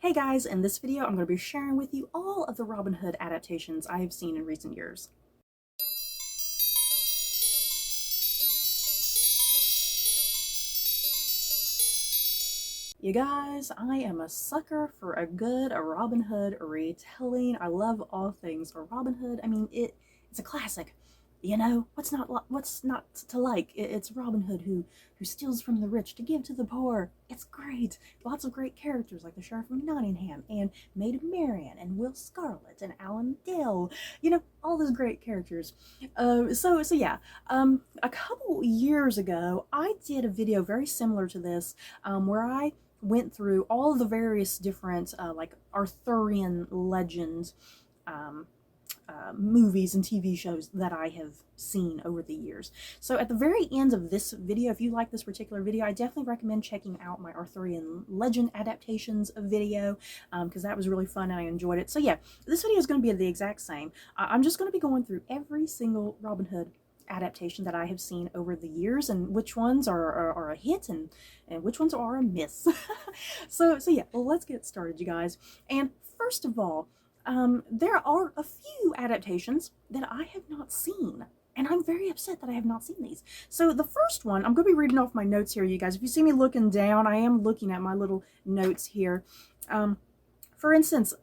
Hey guys, in this video I'm going to be sharing with you all of the Robin Hood adaptations I have seen in recent years. You guys, I am a sucker for a good Robin Hood retelling. I love all things Robin Hood. I mean, it's a classic. You know, what's not to like? It's Robin Hood who steals from the rich to give to the poor. It's great. Lots of great characters like the Sheriff of Nottingham and Maid Marian and Will Scarlet and Alan Dale. You know, all those great characters. So yeah. A couple years ago, I did a video very similar to this, where I went through all the various different like Arthurian legends movies and TV shows that I have seen over the years. So at the very end of this video, if you like this particular video, I definitely recommend checking out my Arthurian legend adaptations video, because that was really fun and I enjoyed it. So yeah, this video is going to be the exact same. I'm just going to be going through every single Robin Hood adaptation that I have seen over the years and which ones are a hit and which ones are a miss. So yeah, well, let's get started, you guys. And first of all, there are a few adaptations that I have not seen, and I'm very upset that I have not seen these. So the first one, I'm going to be reading off my notes here, you guys. If you see me looking down, I am looking at my little notes here. For instance,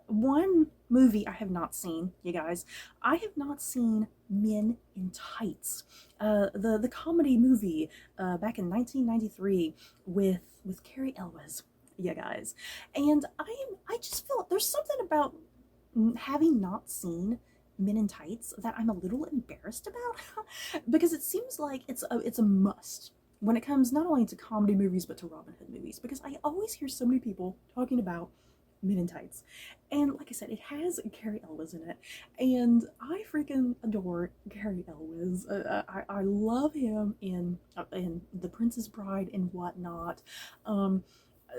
one movie I have not seen, you guys, I have not seen Men in Tights, the comedy movie back in 1993 with Cary Elwes, you guys. And I just feel there's something about having not seen Men in Tights that I'm a little embarrassed about because it seems like it's a must when it comes not only to comedy movies but to Robin Hood movies, because I always hear so many people talking about Men in Tights, and like I said, it has Cary Elwes in it, and I freaking adore Cary Elwes. I love him in The Princess Bride and whatnot.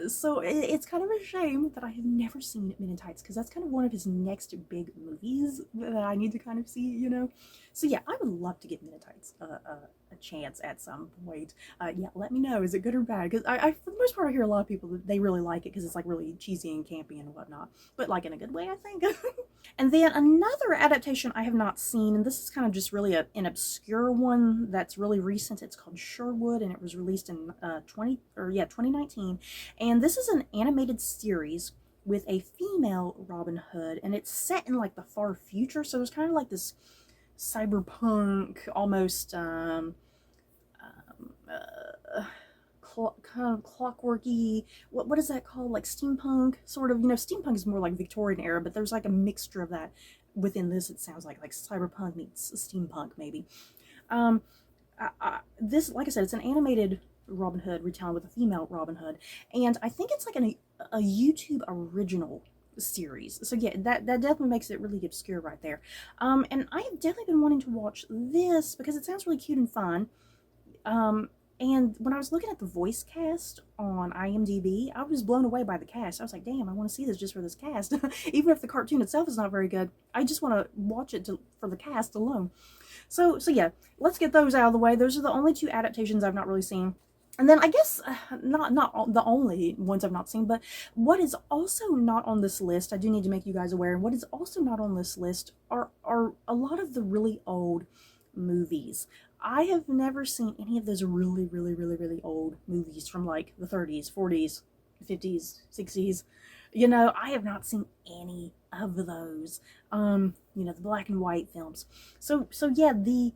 So it's kind of a shame that I have never seen Men in Tights, because that's kind of one of his next big movies that I need to kind of see, you know? So yeah, I would love to get Men in Tights a chance at some point. Yeah, let me know. Is it good or bad? Because I, for the most part, I hear a lot of people that they really like it because it's like really cheesy and campy and whatnot, but like in a good way, I think. And then another adaptation I have not seen, and this is kind of just really an obscure one that's really recent. It's called Sherwood, and it was released in 2019. And this is an animated series with a female Robin Hood, and it's set in like the far future. So there's kind of like this cyberpunk, almost kind of clockworky, what is that called, like steampunk sort of, you know, steampunk is more like Victorian era, but there's like a mixture of that within this. It sounds like cyberpunk meets steampunk maybe. This, like I said, it's an animated Robin Hood retelling with a female Robin Hood, and I think it's like a YouTube original series. So yeah, that definitely makes it really obscure right there. And I have definitely been wanting to watch this because it sounds really cute and fun. And when I was looking at the voice cast on IMDb, I was blown away by the cast. I was like, damn, I want to see this just for this cast. Even if the cartoon itself is not very good, I just want to watch it for the cast alone. So yeah, let's get those out of the way. Those are the only two adaptations I've not really seen. And then I guess not the only ones I've not seen, but what is also not on this list, I do need to make you guys aware, what is also not on this list are a lot of the really old movies. I have never seen any of those really old movies from like the 30s, 40s, 50s, 60s. You know, I have not seen any of those. You know, the black and white films. So yeah, the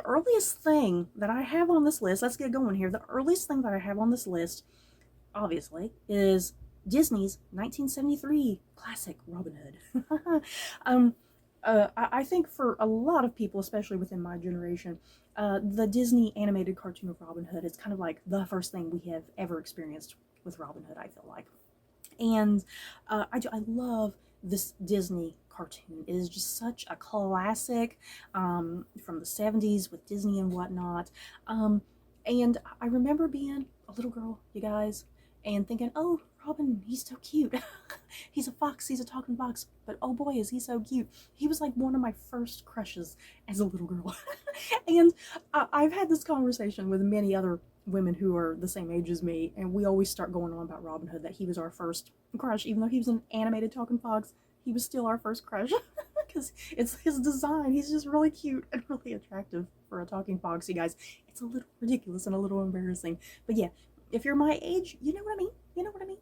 earliest thing that I have on this list, let's get going here. The earliest thing that I have on this list, obviously, is Disney's 1973 classic Robin Hood. I think for a lot of people, especially within my generation, the Disney animated cartoon of Robin Hood is kind of like the first thing we have ever experienced with Robin Hood, I feel like. And I love this Disney cartoon. It is just such a classic from the 70s with Disney and whatnot. And I remember being a little girl, you guys, and thinking, oh, Robin, he's so cute. He's a fox, he's a talking fox, but oh boy, is he so cute. He was like one of my first crushes as a little girl. And I've had this conversation with many other women who are the same age as me, and we always start going on about Robin Hood, that he was our first crush. Even though he was an animated talking fox, he was still our first crush. Because it's his design. He's just really cute and really attractive for a talking fox, you guys. It's a little ridiculous and a little embarrassing. But yeah, if you're my age, you know what I mean. You know what I mean.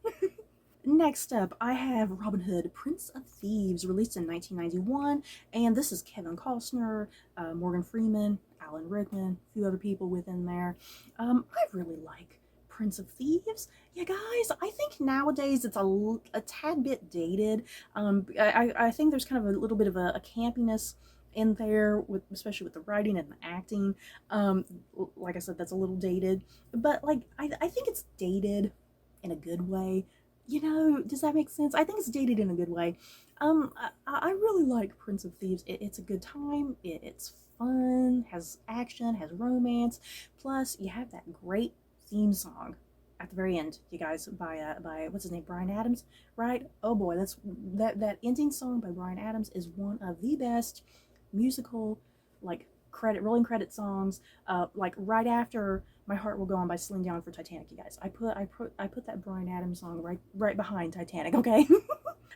Next up, I have Robin Hood, Prince of Thieves, released in 1991, and this is Kevin Costner, Morgan Freeman, Alan Rickman, a few other people within there. I really like Prince of Thieves. Yeah, guys, I think nowadays it's a tad bit dated. I think there's kind of a little bit of a campiness in there, with especially with the writing and the acting. Like I said, that's a little dated, but like I think it's dated in a good way. You know, does that make sense? I think it's dated in a good way. I really like Prince of Thieves. It's a good time. It's fun, has action, has romance. Plus, you have that great theme song at the very end, you guys, by what's his name, Bryan Adams, right? Oh boy, that ending song by Bryan Adams is one of the best musical, like, rolling credit songs. Like right after My Heart Will Go On by Celine Dion for Titanic, you guys. I put that Bryan Adams song right behind Titanic, okay?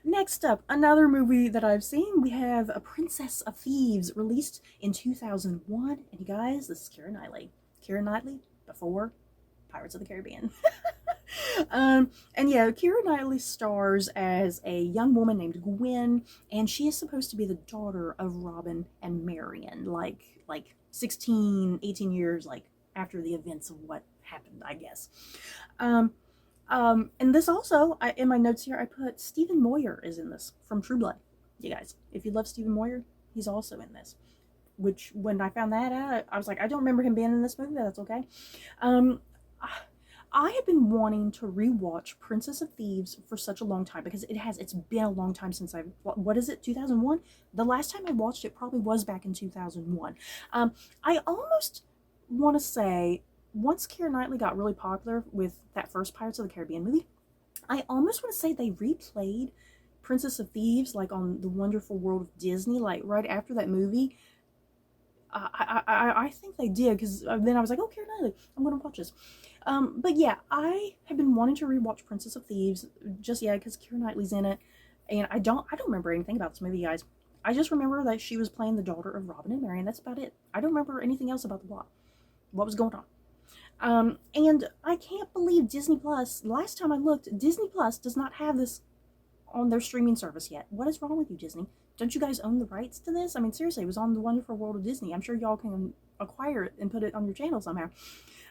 Next up, another movie that I've seen, we have A Princess of Thieves, released in 2001. And you guys, this is Keira Knightley. Keira Knightley before Pirates of the Caribbean. And yeah, Keira Knightley stars as a young woman named Gwen, and she is supposed to be the daughter of Robin and Marion, like 16, 18 years like after the events of what happened, I guess. And this also, in my notes here, I put Stephen Moyer is in this from True Blood. You guys, if you love Stephen Moyer, he's also in this. Which, when I found that out, I was like, I don't remember him being in this movie, but that's okay. I have been wanting to rewatch Princess of Thieves for such a long time, because it's been a long time since what is it, 2001? The last time I watched it probably was back in 2001. I almost want to say, once Keira Knightley got really popular with that first Pirates of the Caribbean movie, I almost want to say they replayed Princess of Thieves like on The Wonderful World of Disney, like right after that movie. I think they did, because then I was like, oh, Keira Knightley, I'm going to watch this. But yeah, I have been wanting to rewatch Princess of Thieves, just because Keira Knightley's in it, and I don't remember anything about this movie, guys. I just remember that she was playing the daughter of Robin and Marion. That's about it. I don't remember anything else about the plot, what was going on. And I can't believe Disney Plus, last time I looked, Disney Plus does not have this on their streaming service yet. What is wrong with you, Disney? Don't you guys own the rights to this? I mean, seriously, it was on The Wonderful World of Disney. I'm sure y'all can acquire it and put it on your channel somehow.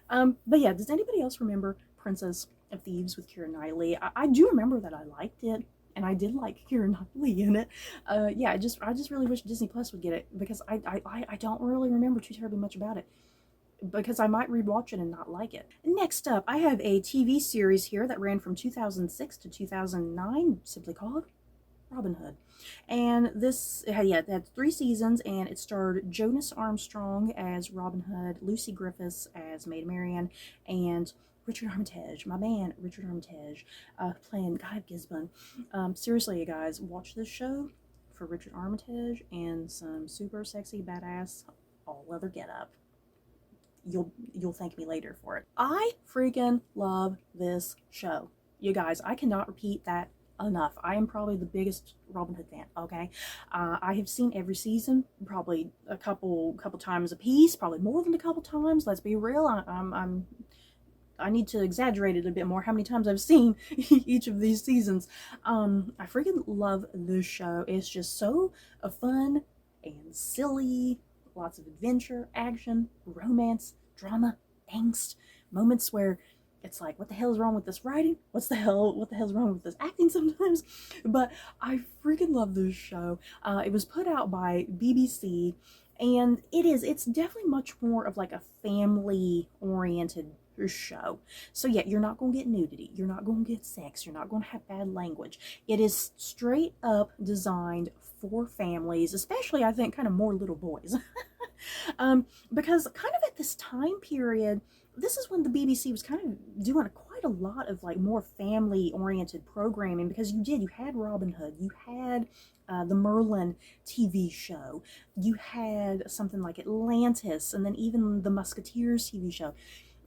But yeah, does anybody else remember Princess of Thieves with Keira Knightley? I do remember that I liked it, and I did like Keira Knightley in it. Yeah, I just really wish Disney Plus would get it, because I don't really remember too terribly much about it, because I might rewatch it and not like it. Next up, I have a TV series here that ran from 2006 to 2009, simply called Robin Hood. And this, it had 3 seasons, and it starred Jonas Armstrong as Robin Hood, Lucy Griffiths as Maid Marian, and Richard Armitage, my man Richard Armitage, playing Guy of Gisborne. Seriously, you guys, watch this show for Richard Armitage and some super sexy, badass, all-leather getup. You'll thank me later for it. I freaking love this show. You guys, I cannot repeat that enough. I am probably the biggest Robin Hood fan, okay? I have seen every season, probably a couple times a piece, probably more than a couple times. Let's be real. I need to exaggerate it a bit more, how many times I've seen each of these seasons. I freaking love this show. It's just so fun and silly. Lots of adventure, action, romance, drama, angst, moments where it's like, what the hell is wrong with this writing? What the hell's wrong with this acting sometimes? But I freaking love this show. It was put out by BBC, and it's definitely much more of like a family-oriented show. So yeah, you're not going to get nudity. You're not going to get sex. You're not going to have bad language. It is straight up designed for families, especially, I think, kind of more little boys. Because kind of at this time period, this is when the BBC was kind of doing quite a lot of like more family-oriented programming, because you had Robin Hood, you had the Merlin TV show, you had something like Atlantis, and then even the Musketeers TV show.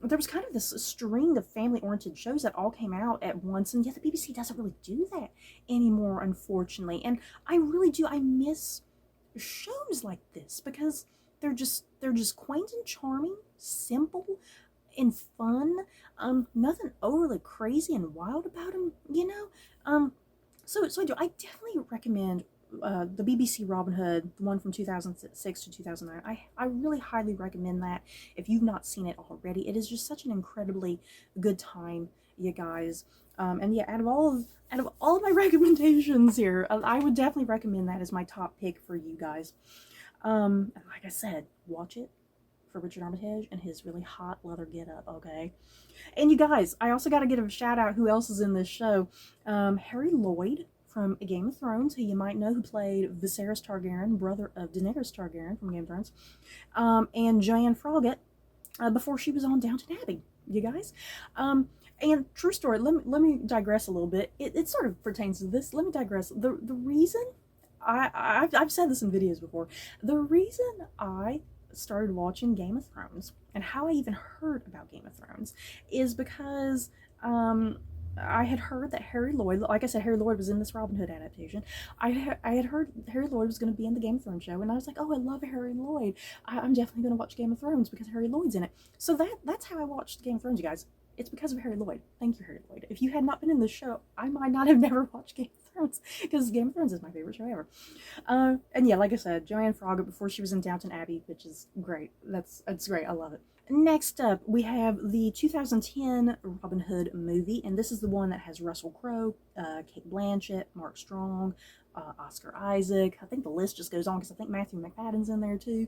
there was kind of this string of family-oriented shows that all came out at once, and yet the BBC doesn't really do that anymore, unfortunately. And I really do, I miss shows like this because they're just quaint and charming, simple and fun. Nothing overly crazy and wild about them, you know. So I do. I definitely recommend the BBC Robin Hood, the one from 2006 to 2009. I really highly recommend that if you've not seen it already. It is just such an incredibly good time, you guys. And yeah, out of all of my recommendations here, I would definitely recommend that as my top pick for you guys. And like I said, watch it for Richard Armitage and his really hot leather getup, okay? And you guys, I also got to give a shout out who else is in this show. Harry Lloyd from Game of Thrones, who you might know, who played Viserys Targaryen, brother of Daenerys Targaryen from Game of Thrones. And Joanne Froggatt, before she was on Downton Abbey, you guys. And true story, let me digress a little bit. It sort of pertains to this. Let me digress. The reason, I've said this in videos before, the reason I started watching Game of Thrones and how I even heard about Game of Thrones is because I had heard that Harry Lloyd, like I said, Harry Lloyd was in this Robin Hood adaptation. I had heard Harry Lloyd was going to be in the Game of Thrones show, and I was like, oh, I love Harry Lloyd. I'm definitely going to watch Game of Thrones because Harry Lloyd's in it. So that's how I watched Game of Thrones, you guys. It's because of Harry Lloyd. Thank you, Harry Lloyd. If you had not been in this show, I might not have never watched Game of Thrones, because Game of Thrones is my favorite show ever. And yeah, like I said, Joanne Froggatt before she was in Downton Abbey, which is great. It's great. I love it. Next up, we have the 2010 Robin Hood movie, and this is the one that has Russell Crowe, Cate Blanchett, Mark Strong, Oscar Isaac. I think the list just goes on because I think Matthew McFadden's in there too.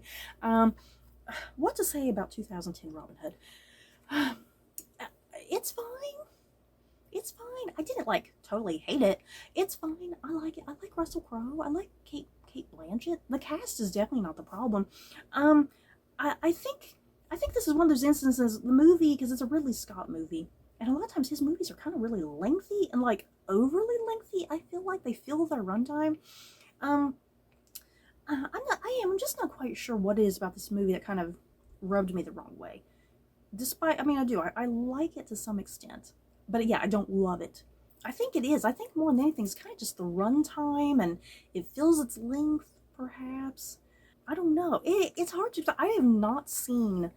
What to say about 2010 Robin Hood? It's fine. It's fine. I didn't totally hate it. It's fine. I like it. I like Russell Crowe. I like Cate Blanchett. The cast is definitely not the problem. I think this is one of those instances, the movie, because it's a Ridley Scott movie, and a lot of times his movies are kind of really lengthy and overly lengthy. I feel like they fill their runtime. I'm just not quite sure what it is about this movie that kind of rubbed me the wrong way. Despite, I do. I like it to some extent. But yeah, I don't love it. I think it is. I think more than anything, it's kind of just the runtime, and it fills its length, perhaps. I don't know. It's hard to... I have not seen...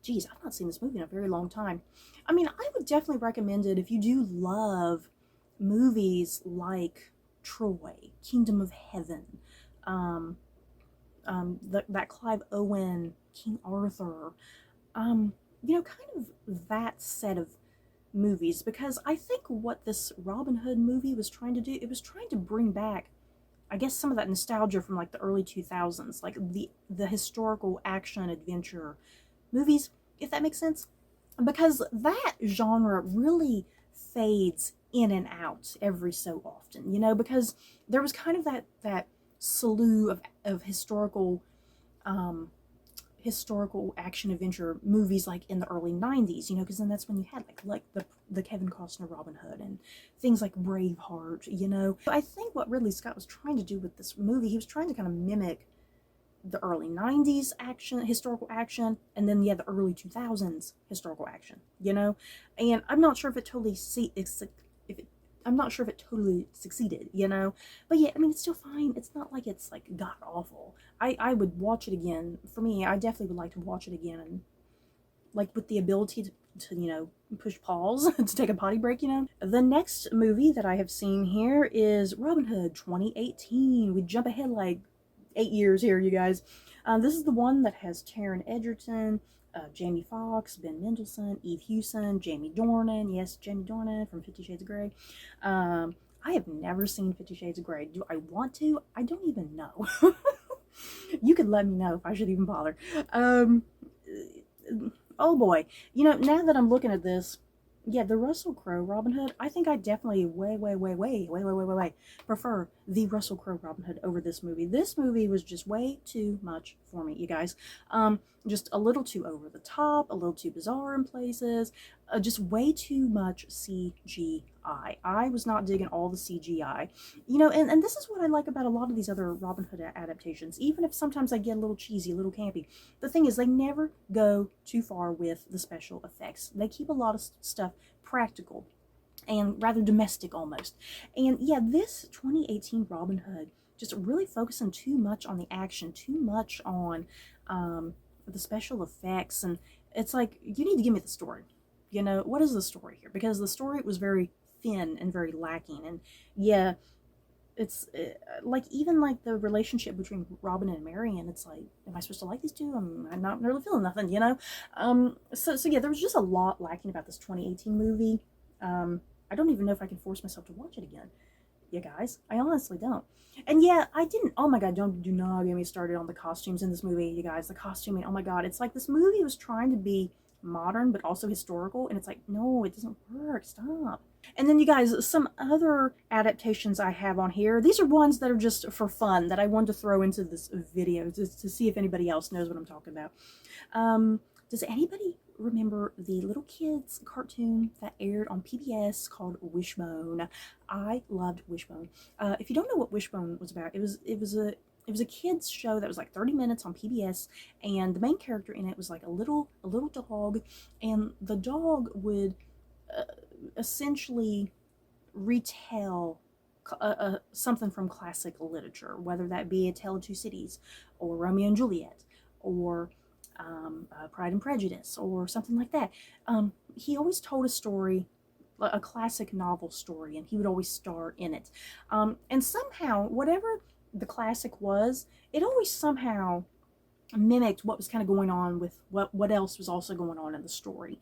Geez, I've not seen this movie in a very long time. I would definitely recommend it if you do love movies like Troy, Kingdom of Heaven, that Clive Owen, King Arthur, kind of that set of movies, because I think what this Robin Hood movie was trying to do, it was trying to bring back, I guess, some of that nostalgia from the early 2000s, the historical action adventure movies, if that makes sense, because that genre really fades in and out every so often, because there was kind of that slew of historical action adventure movies in the early 90s, because then that's when you had the Kevin Costner Robin Hood and things like Braveheart. I think what Ridley Scott was trying to do with this movie, he was trying to kind of mimic the early 90s historical action, and then the early 2000s historical action, and I'm not sure if it totally succeeded, but yeah, it's still fine. It's not like it's god awful. I would watch it again. For me, I definitely would like to watch it again, with the ability to push pause to take a potty break. The next movie that I have seen here is Robin Hood 2018. We jump ahead 8 years here, you guys. This is the one that has Taron Egerton, Jamie Foxx, Ben Mendelsohn, Eve Hewson, Jamie Dornan. Yes, Jamie Dornan from 50 Shades of Grey. I have never seen 50 Shades of Grey. Do I want to? I don't even know. You could let me know if I should even bother. Oh boy. Now that I'm looking at this, yeah, the Russell Crowe Robin Hood, I think I definitely way prefer the Russell Crowe Robin Hood over this movie. This movie was just way too much for me, you guys. Just a little too over the top, a little too bizarre in places. just way too much CGI. I was not digging all the CGI. You know, and this is what I like about a lot of these other Robin Hood adaptations. Even if sometimes I get a little cheesy, a little campy, the thing is they never go too far with the special effects. They keep a lot of stuff practical and rather domestic almost. And yeah, this 2018 Robin Hood just really focusing too much on the action, too much on the special effects, and it's like, you need to give me the story. You know, what is the story here? Because the story was very thin and very lacking. And yeah, it's like, even like the relationship between Robin and Marian, it's like, am I supposed to like these two? I'm not really feeling nothing, you know. So yeah, there was just a lot lacking about this 2018 movie. I don't even know if I can force myself to watch it again, you guys. I honestly don't. And yeah, I didn't, oh my god, do not get me started on the costumes in this movie, you guys. The costuming, oh my god, it's like this movie was trying to be modern but also historical, and it's like, no, it doesn't work, stop. And then, you guys, some other adaptations I have on here, these are ones that are just for fun that I wanted to throw into this video to see if anybody else knows what I'm talking about. Does anybody remember the little kids cartoon that aired on PBS called Wishbone? I loved Wishbone. If you don't know what Wishbone was about, it was a kids show that was like 30 minutes on PBS, and the main character in it was like a little dog, and the dog would essentially retell something from classic literature, whether that be A Tale of Two Cities, or Romeo and Juliet, or Pride and Prejudice, or something like that. He always told a story, a classic novel story, and he would always star in it. And somehow, whatever the classic was, it always somehow mimicked what was kind of going on with what else was also going on in the story.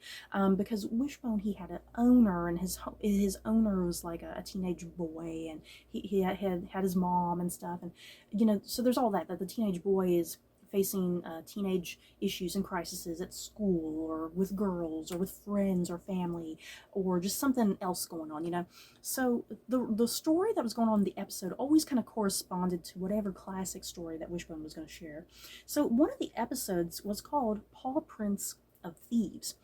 Because Wishbone, he had an owner, and his owner was like a teenage boy, and he had his mom and stuff, and you know, so there's all that the teenage boy is facing teenage issues and crises at school, or with girls, or with friends, or family, or just something else going on, you know. So the story that was going on in the episode always kind of corresponded to whatever classic story that Wishbone was going to share. So one of the episodes was called Paw Prints of Thieves.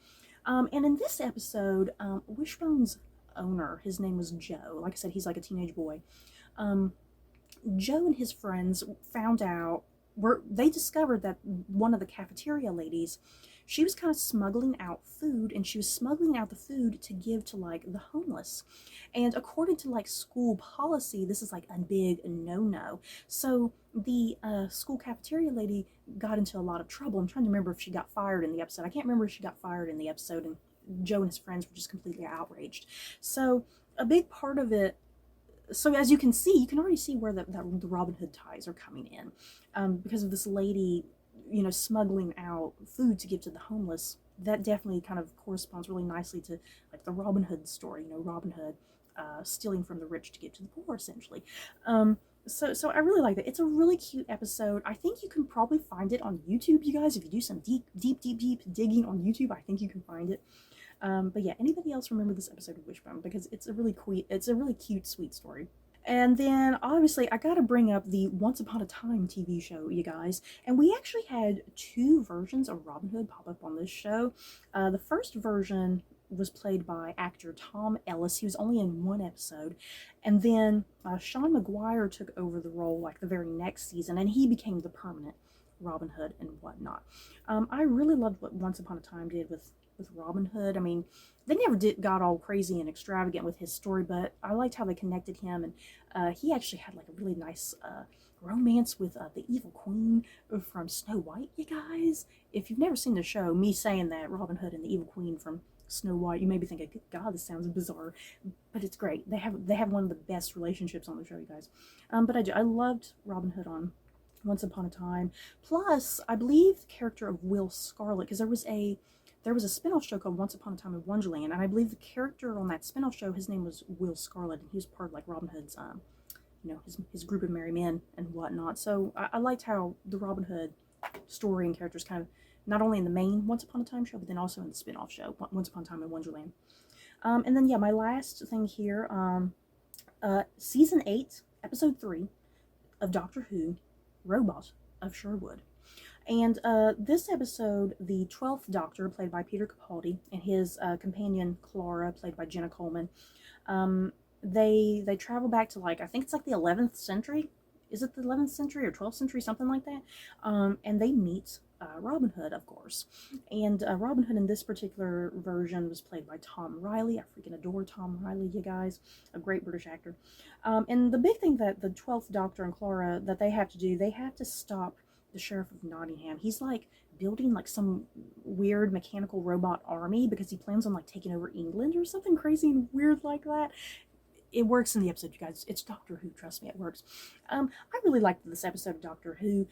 And in this episode, Wishbone's owner, his name was Joe. Like I said, he's like a teenage boy. Joe and his friends found out, they discovered that one of the cafeteria ladies, she was kind of smuggling out food, and she was smuggling out the food to give to like the homeless. And according to like school policy, this is like a big no-no. So the school cafeteria lady got into a lot of trouble. I'm trying to remember if she got fired in the episode. I can't remember if she got fired in the episode, and Joe and his friends were just completely outraged. So a big part of it, so as you can see, you can already see where the Robin Hood ties are coming in, because of this lady, you know, smuggling out food to give to the homeless. That definitely kind of corresponds really nicely to like the Robin Hood story, you know, Robin Hood stealing from the rich to give to the poor, essentially. So I really like that. It's a really cute episode. I think you can probably find it on YouTube, you guys. If you do some deep digging on YouTube, I think you can find it. But yeah, anybody else remember this episode of Wishbone? Because it's a really cute, sweet story. And then, obviously, I gotta bring up the Once Upon a Time TV show, you guys. And we actually had two versions of Robin Hood pop up on this show. The first version was played by actor Tom Ellis. He was only in one episode. And then Sean Maguire took over the role like the very next season, and he became the permanent Robin Hood and whatnot. I really loved what Once Upon a Time did with Robin Hood. I mean, they never got all crazy and extravagant with his story, but I liked how they connected him, and he actually had like a really nice romance with the evil queen from Snow White, you guys. If you've never seen the show, me saying that Robin Hood and the evil queen from Snow White, you may be thinking, good God, this sounds bizarre, but it's great. They have one of the best relationships on the show, you guys. But I loved Robin Hood on Once Upon a Time. Plus, I believe the character of Will Scarlet, because there was a spin-off show called Once Upon a Time in Wonderland, and I believe the character on that spin-off show, his name was Will Scarlet, and he was part of like Robin Hood's, you know, his group of merry men and whatnot. So I liked how the Robin Hood story and characters kind of, not only in the main Once Upon a Time show, but then also in the spin-off show, Once Upon a Time in Wonderland. And then, yeah, my last thing here, Season 8, Episode 3 of Doctor Who, Robot of Sherwood. And this episode, the 12th Doctor, played by Peter Capaldi, and his companion Clara, played by Jenna Coleman, they travel back to, like, I think it's like the 11th century. Is it the 11th century or 12th century, something like that? And they meet Robin Hood, of course. And Robin Hood in this particular version was played by Tom Riley. I freaking adore Tom Riley, you guys. A great British actor. And the big thing that the 12th Doctor and Clara, that they have to do, they have to stop the Sheriff of Nottingham. He's like building like some weird mechanical robot army because he plans on like taking over England or something crazy and weird like that. It works in the episode, you guys. It's Doctor Who, trust me, it works. I really liked this episode of Doctor Who.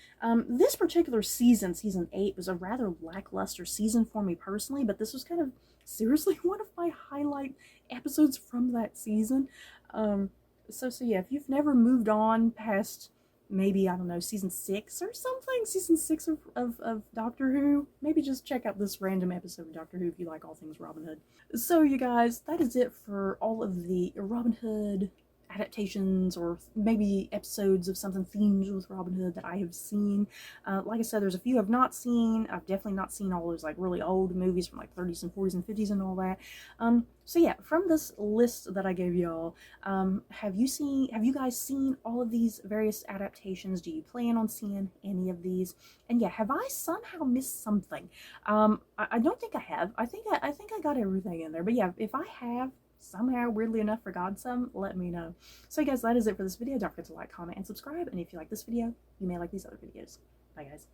This particular season, season 8, was a rather lackluster season for me personally, but this was kind of seriously one of my highlight episodes from that season. So yeah, if you've never moved on past maybe, I don't know, season 6 or something, season 6 of Doctor Who, maybe just check out this random episode of Doctor Who if you like all things Robin Hood. So you guys, that is it for all of the Robin Hood adaptations, or maybe episodes of something themed with Robin Hood that I have seen. Like I said, there's a few I've not seen. I've definitely not seen all those like really old movies from like 30s and 40s and 50s and all that. So yeah, from this list that I gave y'all, have you guys seen all of these various adaptations? Do you plan on seeing any of these? And yeah, have I somehow missed something? I don't think I have. I think I got everything in there. But yeah, if I have somehow, weirdly enough, forgot some, let me know. So guys, that is it for this video. Don't forget to like, comment, and subscribe. And if you like this video, you may like these other videos. Bye guys.